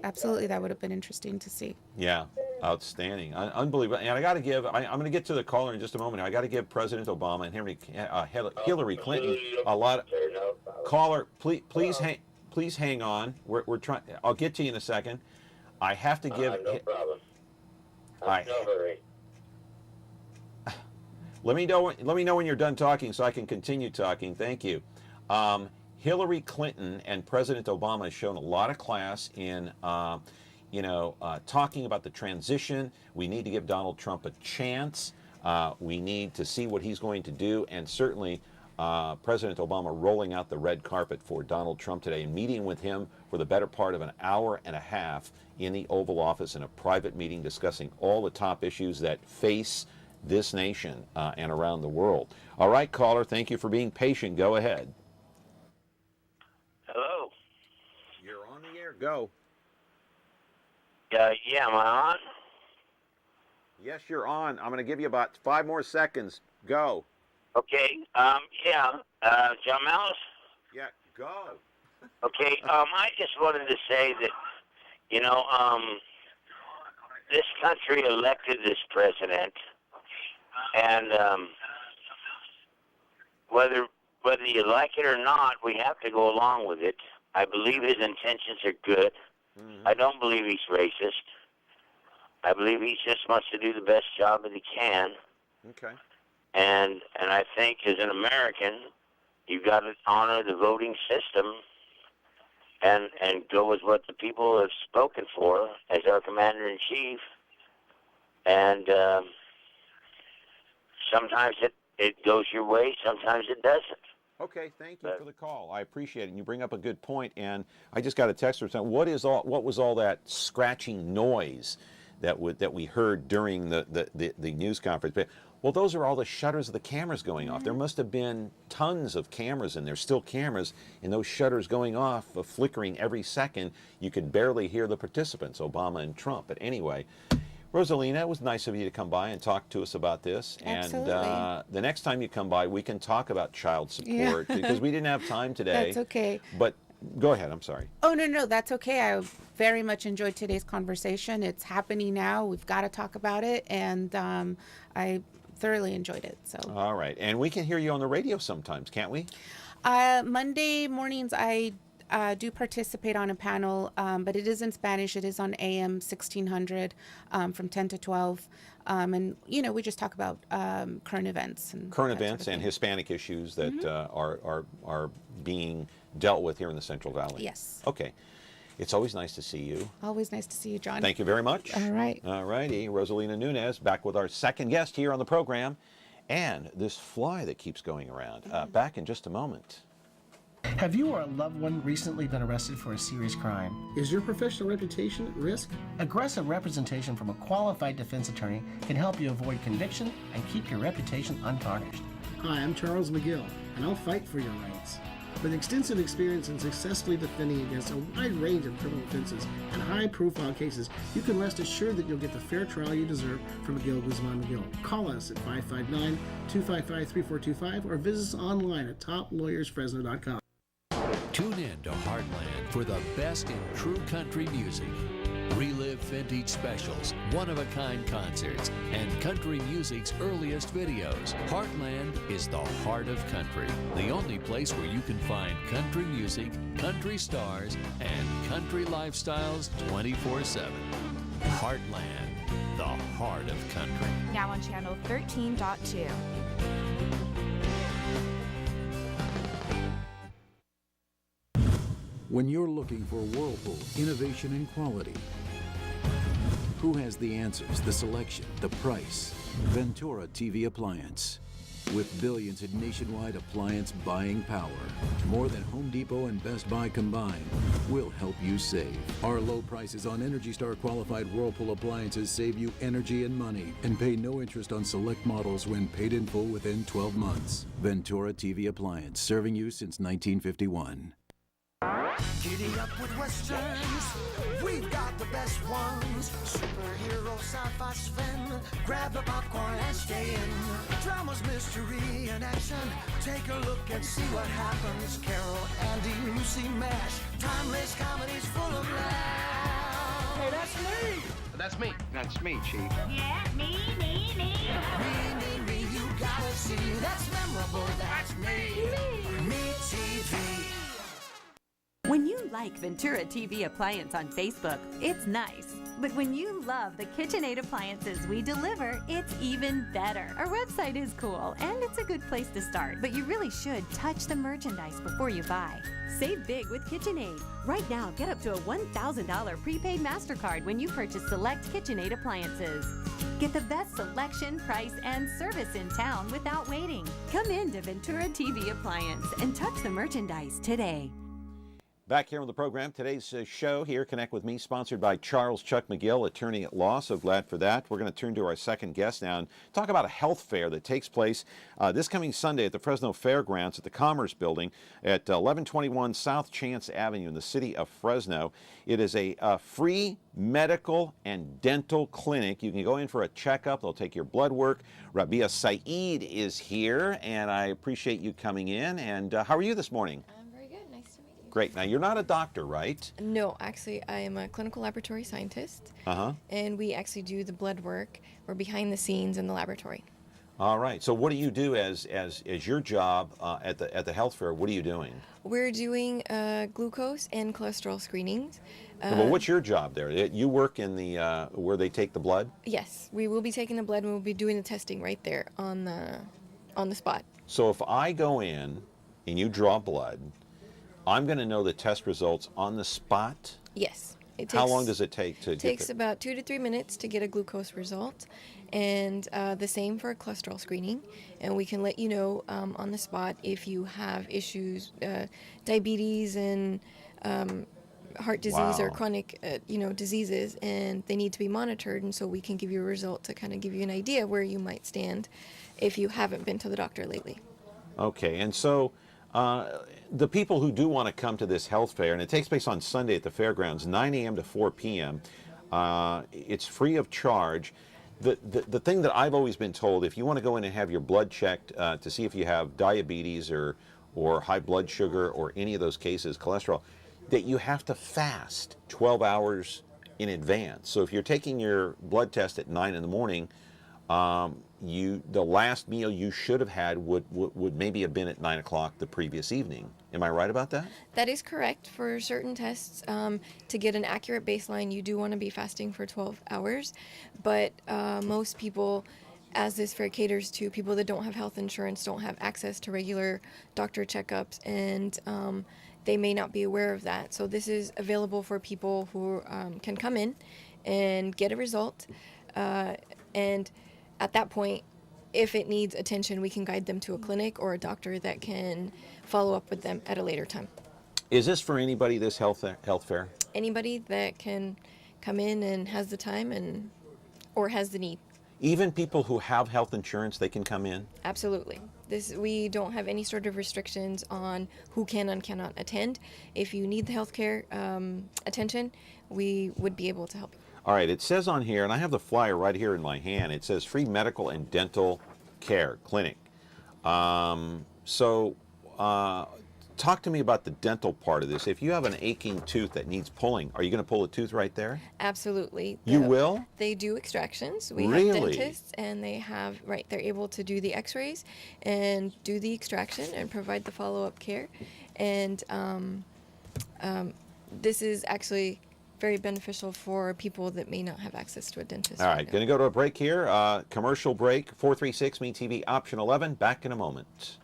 Speaker 11: Absolutely, that would have been interesting to see.
Speaker 2: Yeah, outstanding, unbelievable. And I got to give. I'm going to get to the caller in just a moment. I got to give President Obama and Hillary Clinton a lot. Caller, please hang. Please hang on. We're trying. I'll get to you in a second. I have to give.
Speaker 22: No problem. No hurry.
Speaker 2: Let me know when you're done talking so I can continue talking. Thank you. Hillary Clinton and President Obama has shown a lot of class in, talking about the transition. We need to give Donald Trump a chance. We need to see what he's going to do, and certainly. President Obama rolling out the red carpet for Donald Trump today and meeting with him for the better part of an hour and a half in the Oval Office in a private meeting discussing all the top issues that face this nation and around the world. All right, caller, thank you for being patient. Go ahead.
Speaker 22: Hello.
Speaker 2: You're on the air. Go.
Speaker 22: Yeah, am I on?
Speaker 2: Yes, you're on. I'm going to give you about 5 more seconds. Go.
Speaker 22: Okay, John Malice?
Speaker 2: Yeah, go.
Speaker 22: Okay, I just wanted to say that, this country elected this president, and whether you like it or not, we have to go along with it. I believe his intentions are good. Mm-hmm. I don't believe he's racist. I believe he just wants to do the best job that he can.
Speaker 2: Okay.
Speaker 22: And I think as an American, you've got to honor the voting system and go with what the people have spoken for as our commander-in-chief. And sometimes it goes your way, sometimes it doesn't.
Speaker 2: Okay, thank you for the call. I appreciate it. And you bring up a good point. And I just got a text from someone. What was all that scratching noise that we heard during the news conference? But Well, those are all the shutters of the cameras going off. There must have been tons of cameras in there, still cameras, and those shutters going off, flickering every second. You could barely hear the participants, Obama and Trump. But anyway, Rosalina, it was nice of you to come by and talk to us about this.
Speaker 11: Absolutely.
Speaker 2: And the next time you come by, we can talk about child support because we didn't have time today.
Speaker 11: That's okay.
Speaker 2: But go ahead, I'm sorry.
Speaker 11: Oh, no, that's okay. I very much enjoyed today's conversation. It's happening now. We've got to talk about it. And I thoroughly enjoyed it. So.
Speaker 2: All right. And we can hear you on the radio sometimes, can't we?
Speaker 11: Monday mornings, I do participate on a panel, but it is in Spanish. It is on AM 1600 from 10 to 12. And, we just talk about current events. And
Speaker 2: current events and Hispanic issues that are being dealt with here in the Central Valley.
Speaker 11: Yes.
Speaker 2: Okay. It's always nice to see you.
Speaker 11: Always nice to see you, John.
Speaker 2: Thank you very much.
Speaker 11: All right.
Speaker 2: All righty. Rosalina Nunez back with our second guest here on the program. And this fly that keeps going around. Back in just a moment.
Speaker 3: Have you or a loved one recently been arrested for a serious crime? Is your professional reputation at risk? Aggressive representation from a qualified defense attorney can help you avoid conviction and keep your reputation untarnished. Hi, I'm Charles McGill, and I'll fight for your rights. With extensive experience in successfully defending against a wide range of criminal offenses and high-profile cases, you can rest assured that you'll get the fair trial you deserve from McGill, Guzman McGill. Call us at 559-255-3425 or visit us online at toplawyersfresno.com.
Speaker 5: Tune in to Heartland for the best in true country music. Relive vintage specials, one-of-a-kind concerts, and country music's earliest videos. Heartland is the heart of country, the only place where you can find country music, country stars, and country lifestyles 24/7. Heartland, the heart of country.
Speaker 6: Now on channel 13.2.
Speaker 23: When you're looking for Whirlpool innovation and quality, who has the answers, the selection, the price? Ventura TV Appliance. With billions in nationwide appliance buying power, more than Home Depot and Best Buy combined, we'll help you save. Our low prices on Energy Star qualified Whirlpool appliances save you energy and money and pay no interest on select models when paid in full within 12 months. Ventura TV Appliance, serving you since 1951.
Speaker 24: Giddy up with westerns, we've got the best ones. Superhero, sci-fi, spin, grab the popcorn and stay in. Dramas, mystery, and action, take a look and see what happens. Carol, Andy, Lucy, MASH, timeless comedies full of laughs.
Speaker 4: Hey, that's me!
Speaker 14: That's me. That's me, Chief.
Speaker 24: Yeah, me, you gotta see. That's memorable, that's me. Me TV.
Speaker 1: When you like Ventura TV Appliance on Facebook, it's nice. But when you love the KitchenAid appliances we deliver, it's even better. Our website is cool, and it's a good place to start. But you really should touch the merchandise before you buy. Save big with KitchenAid. Right now, get up to a $1,000 prepaid MasterCard when you purchase select KitchenAid appliances. Get the best selection, price, and service in town without waiting. Come in to Ventura TV Appliance and touch the merchandise today.
Speaker 2: Back here on the program, today's show here, Connect With Me, sponsored by Charles Chuck McGill, attorney at law. So glad for that. We're going to turn to our second guest now and talk about a health fair that takes place this coming Sunday at the Fresno Fairgrounds at the Commerce Building at 1121 South Chance Avenue in the city of Fresno. It is a free medical and dental clinic. You can go in for a checkup. They'll take your blood work. Rabia Saeed is here, and I appreciate you coming in. And how are you this morning? Great. Now, you're not a doctor, right?
Speaker 25: No, actually, I am a clinical laboratory scientist. And we actually do the blood work. We're behind the scenes in the laboratory.
Speaker 2: All right. So what do you do as your job at the health fair? What are you doing?
Speaker 25: We're doing glucose and cholesterol screenings.
Speaker 2: Well, what's your job there? You work in the where they take the blood?
Speaker 25: Yes, we will be taking the blood and we'll be doing the testing right there on the spot.
Speaker 2: So if I go in and you draw blood, I'm going to know the test results on the spot?
Speaker 25: Yes.
Speaker 2: How long does it take to
Speaker 25: get it? Takes about 2 to 3 minutes to get a glucose result, and the same for a cholesterol screening. And we can let you know on the spot if you have issues, diabetes and heart disease or
Speaker 2: Wow.
Speaker 25: chronic, diseases, and they need to be monitored. And so we can give you a result to kind of give you an idea where you might stand if you haven't been to the doctor lately.
Speaker 2: Okay, and so the people who do want to come to this health fair, and it takes place on Sunday at the fairgrounds, 9 a.m. to 4 p.m. It's free of charge. The thing that I've always been told, if you want to go in and have your blood checked to see if you have diabetes or high blood sugar or any of those cases, cholesterol, that you have to fast 12 hours in advance. So if you're taking your blood test at 9 in the morning, the last meal you should have had would maybe have been at 9 o'clock the previous evening. Am I right about that?
Speaker 25: That is correct. For certain tests, to get an accurate baseline, you do want to be fasting for 12 hours. But most people, as this fair caters to people that don't have health insurance, don't have access to regular doctor checkups, and they may not be aware of that. So this is available for people who can come in and get a result. And at that point, if it needs attention, we can guide them to a clinic or a doctor that can follow up with them at a later time.
Speaker 2: Is this for anybody, this health fair?
Speaker 25: Anybody that can come in and has the time or has the need.
Speaker 2: Even people who have health insurance, they can come in?
Speaker 25: Absolutely. We don't have any sort of restrictions on who can and cannot attend. If you need the healthcare attention, we would be able to help you.
Speaker 2: All right, it says on here, and I have the flyer right here in my hand, it says free medical and dental care clinic. Talk to me about the dental part of this. If you have an aching tooth that needs pulling, are you going to pull a tooth right there?
Speaker 25: Absolutely.
Speaker 2: You will?
Speaker 25: They do extractions. We
Speaker 2: Really?
Speaker 25: have dentists, and they're able to do the x-rays and do the extraction and provide the follow-up care. And this is actually very beneficial for people that may not have access to a dentist.
Speaker 2: All right, going to go to a break here. Commercial break, 436 MeTV option 11. Back in a moment.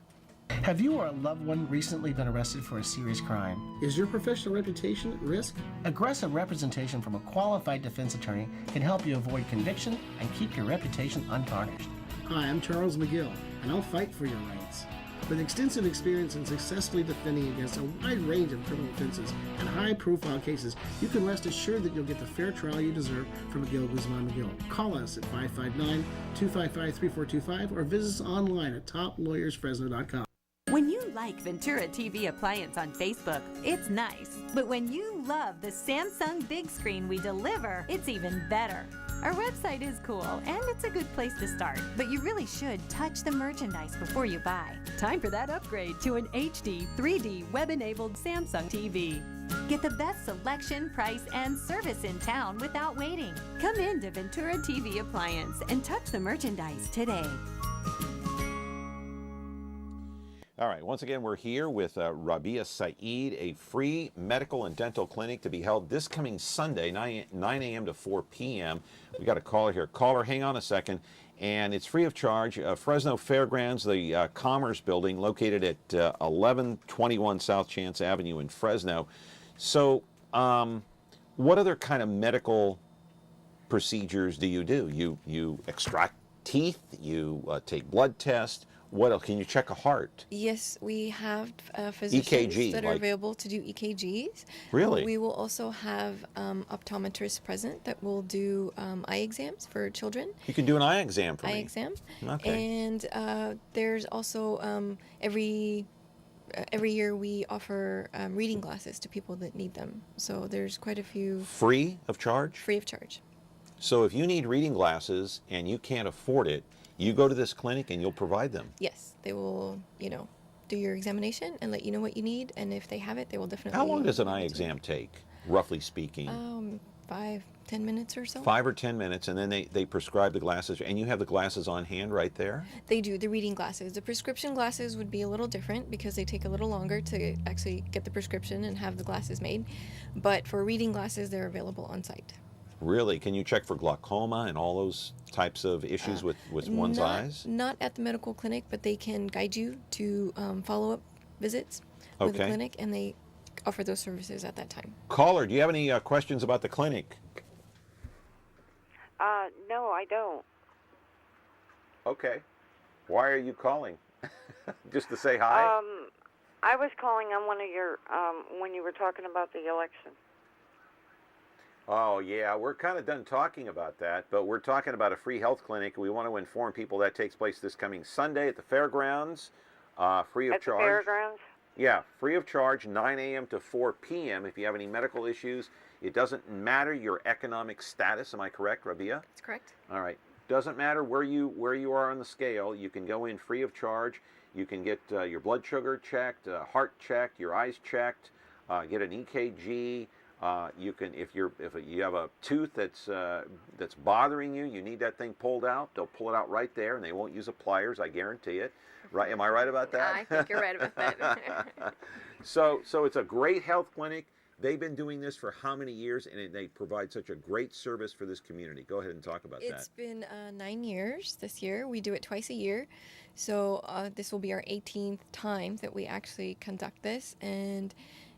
Speaker 3: Have you or a loved one recently been arrested for a serious crime? Is your professional reputation at risk? Aggressive representation from a qualified defense attorney can help you avoid conviction and keep your reputation untarnished. Hi, I'm Charles McGill, and I'll fight for your rights. With extensive experience in successfully defending against a wide range of criminal offenses and high-profile cases, you can rest assured that you'll get the fair trial you deserve from McGill, Guzman McGill. Call us at 559-255-3425 or visit us online at toplawyersfresno.com.
Speaker 1: When you like Ventura TV Appliance on Facebook, it's nice. But when you love the Samsung big screen we deliver, it's even better. Our website is cool, and it's a good place to start. But you really should touch the merchandise before you buy. Time for that upgrade to an HD 3D web-enabled Samsung TV. Get the best selection, price, and service in town without waiting. Come in to Ventura TV Appliance and touch the merchandise today.
Speaker 2: All right, once again, we're here with Rabia Saeed, a free medical and dental clinic to be held this coming Sunday, 9 a.m. to 4 p.m. We got a caller here. Caller, hang on a second. And it's free of charge. Fresno Fairgrounds, the Commerce Building, located at 1121 South Chance Avenue in Fresno. So what other kind of medical procedures do? You extract teeth, you take blood tests. What else? Can you check a heart?
Speaker 25: Yes, we have physicians
Speaker 2: EKG,
Speaker 25: that are available to do EKGs.
Speaker 2: Really?
Speaker 25: We will also have optometrists present that will do eye exams for children.
Speaker 2: You can do an eye exam for me.
Speaker 25: Eye exam.
Speaker 2: Okay.
Speaker 25: And there's also every year we offer reading glasses to people that need them. So there's quite a few.
Speaker 2: Free of charge?
Speaker 25: Free of charge.
Speaker 2: So if you need reading glasses and you can't afford it, you go to this clinic and you'll provide them.
Speaker 25: Yes, they will, do your examination and let you know what you need, and if they have it, they will definitely.
Speaker 2: How long does an eye exam take, roughly speaking?
Speaker 25: 5-10 minutes or so.
Speaker 2: 5 or 10 minutes, and then they prescribe the glasses, and you have the glasses on hand right there?
Speaker 25: They do, the reading glasses. The prescription glasses would be a little different because they take a little longer to actually get the prescription and have the glasses made, but for reading glasses, they're available on site.
Speaker 2: Really? Can you check for glaucoma and all those types of issues with one's eyes?
Speaker 25: Not at the medical clinic, but they can guide you to follow-up visits with the clinic, and they offer those services at that time.
Speaker 2: Caller, do you have any questions about the clinic?
Speaker 7: No, I don't.
Speaker 2: Okay. Why are you calling? Just to say hi?
Speaker 7: I was calling on one of your, when you were talking about the election.
Speaker 2: Oh, yeah, we're kind of done talking about that, but we're talking about a free health clinic. We want to inform people that takes place this coming Sunday at the fairgrounds, free of charge.
Speaker 7: At the fairgrounds?
Speaker 2: Yeah, free of charge, 9 a.m. to 4 p.m. If you have any medical issues, it doesn't matter your economic status. Am I correct, Rabia?
Speaker 25: That's correct.
Speaker 2: All right. Doesn't matter where you are on the scale. You can go in free of charge. You can get your blood sugar checked, heart checked, your eyes checked, get an EKG. You can, if you have a tooth that's bothering you, you need that thing pulled out. They'll pull it out right there, and they won't use a pliers. I guarantee it. Right? Am I right about that?
Speaker 25: I think you're right about that.
Speaker 2: So it's a great health clinic. They've been doing this for how many years, and they provide such a great service for this community. Go ahead and talk about that.
Speaker 25: It's been 9 years this year. We do it twice a year. So this will be our 18th time that we actually conduct this. And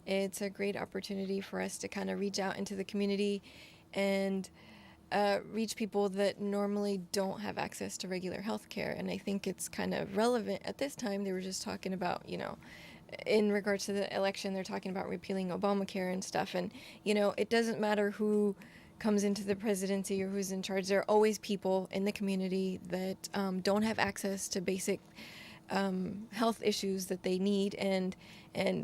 Speaker 25: it's a great opportunity for us to kind of reach out into the community and reach people that normally don't have access to regular health care. And I think it's kind of relevant at this time. They were just talking about, in regards to the election, they're talking about repealing Obamacare and stuff. And, it doesn't matter who comes into the presidency or who's in charge. There are always people in the community that don't have access to basic health issues that they need. And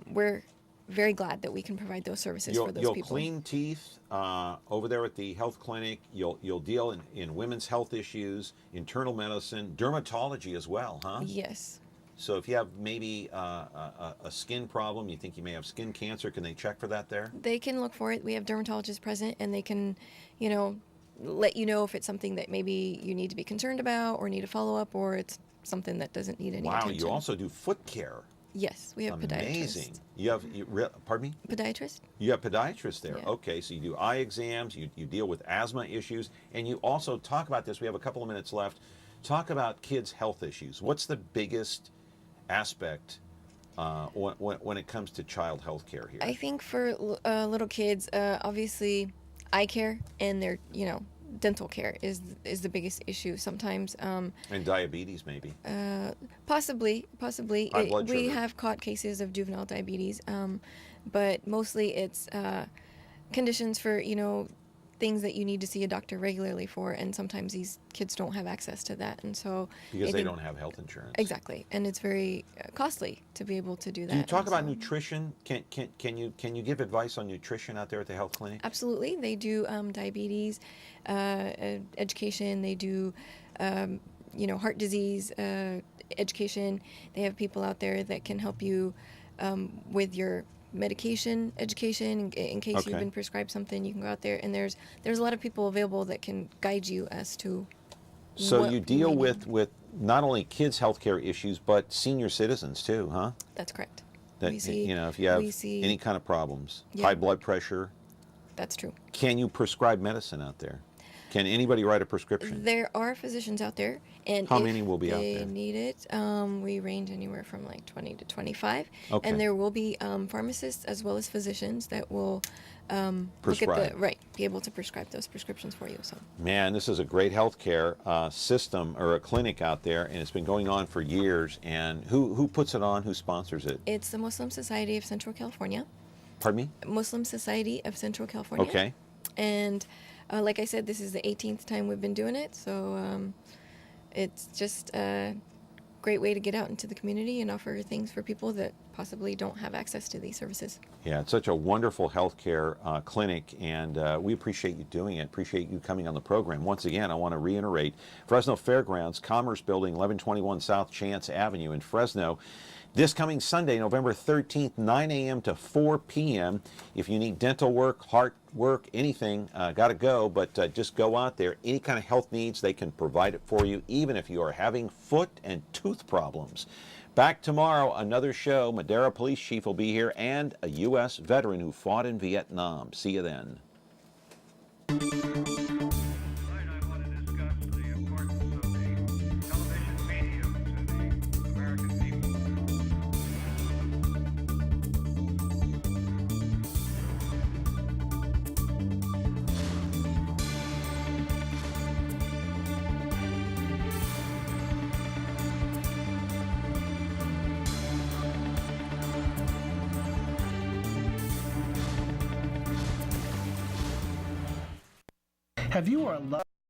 Speaker 25: we're very glad that we can provide those services for those people.
Speaker 2: You'll clean teeth over there at the health clinic. You'll deal in women's health issues, internal medicine, dermatology as well, huh?
Speaker 25: Yes.
Speaker 2: So if you have maybe a skin problem, you think you may have skin cancer, can they check for that there?
Speaker 25: They can look for it. We have dermatologists present, and they can, let you know if it's something that maybe you need to be concerned about or need a follow-up, or it's something that doesn't need any attention.
Speaker 2: Wow, you also do foot care.
Speaker 25: Yes, we have
Speaker 2: Amazing.
Speaker 25: podiatrists.
Speaker 2: Pardon me?
Speaker 25: Podiatrist?
Speaker 2: You have podiatrists there.
Speaker 25: Yeah.
Speaker 2: Okay, so you do eye exams, you deal with asthma issues, and you also talk about this. We have a couple of minutes left. Talk about kids' health issues. What's the biggest aspect when it comes to child health care here?
Speaker 25: I think for little kids, obviously eye care and their, dental care is the biggest issue sometimes.
Speaker 2: And diabetes, maybe.
Speaker 25: Possibly.
Speaker 2: High blood
Speaker 25: We
Speaker 2: sugar.
Speaker 25: have caught cases of juvenile diabetes, but mostly it's conditions for, things that you need to see a doctor regularly for, and sometimes these kids don't have access to that, and so
Speaker 2: Because they don't have health insurance.
Speaker 25: Exactly, and it's very costly to be able to do that.
Speaker 2: Do you talk
Speaker 25: and
Speaker 2: about
Speaker 25: so-
Speaker 2: nutrition? Can you give advice on nutrition out there at the health clinic?
Speaker 25: Absolutely, they do diabetes education. They do heart disease education. They have people out there that can help you with your medication education in case
Speaker 2: Okay.
Speaker 25: you've been prescribed something. You can go out there, and there's a lot of people available that can guide you as to
Speaker 2: So
Speaker 25: what
Speaker 2: you deal
Speaker 25: may
Speaker 2: with not only kids' healthcare issues, but senior citizens too, huh?
Speaker 25: That's correct.
Speaker 2: That
Speaker 25: We see-
Speaker 2: if you have
Speaker 25: we see-
Speaker 2: any kind of problems,
Speaker 25: Yeah.
Speaker 2: high blood pressure,
Speaker 25: That's true.
Speaker 2: can you prescribe medicine out there? Can anybody write a prescription?
Speaker 25: There are physicians out there, and
Speaker 2: How
Speaker 25: if
Speaker 2: many will be out
Speaker 25: they
Speaker 2: there?
Speaker 25: need it, we range anywhere from like 20 to 25,
Speaker 2: Okay.
Speaker 25: and there will be pharmacists as well as physicians that will
Speaker 2: Prescribe.
Speaker 25: be able to prescribe those prescriptions for you. So
Speaker 2: Man, this is a great healthcare system or a clinic out there, and it's been going on for years. And who puts it on? Who sponsors it?
Speaker 25: it's the Muslim Society of Central California.
Speaker 2: Pardon me?
Speaker 25: Muslim Society of Central California.
Speaker 2: Okay.
Speaker 25: And like I said, this is the 18th time we've been doing it, so it's just a great way to get out into the community and offer things for people that possibly don't have access to these services.
Speaker 2: Yeah, it's such a wonderful healthcare clinic, and we appreciate you doing it. Appreciate you coming on the program. Once again, I want to reiterate, Fresno Fairgrounds, Commerce Building, 1121 South Chance Avenue in Fresno. This coming Sunday, November 13th, 9 a.m. to 4 p.m. If you need dental work, heart work, anything, got to go, but just go out there. Any kind of health needs, they can provide it for you, even if you are having foot and tooth problems. Back tomorrow, another show. Madera Police Chief will be here, and a U.S. veteran who fought in Vietnam. See you then.
Speaker 3: Have you or a loved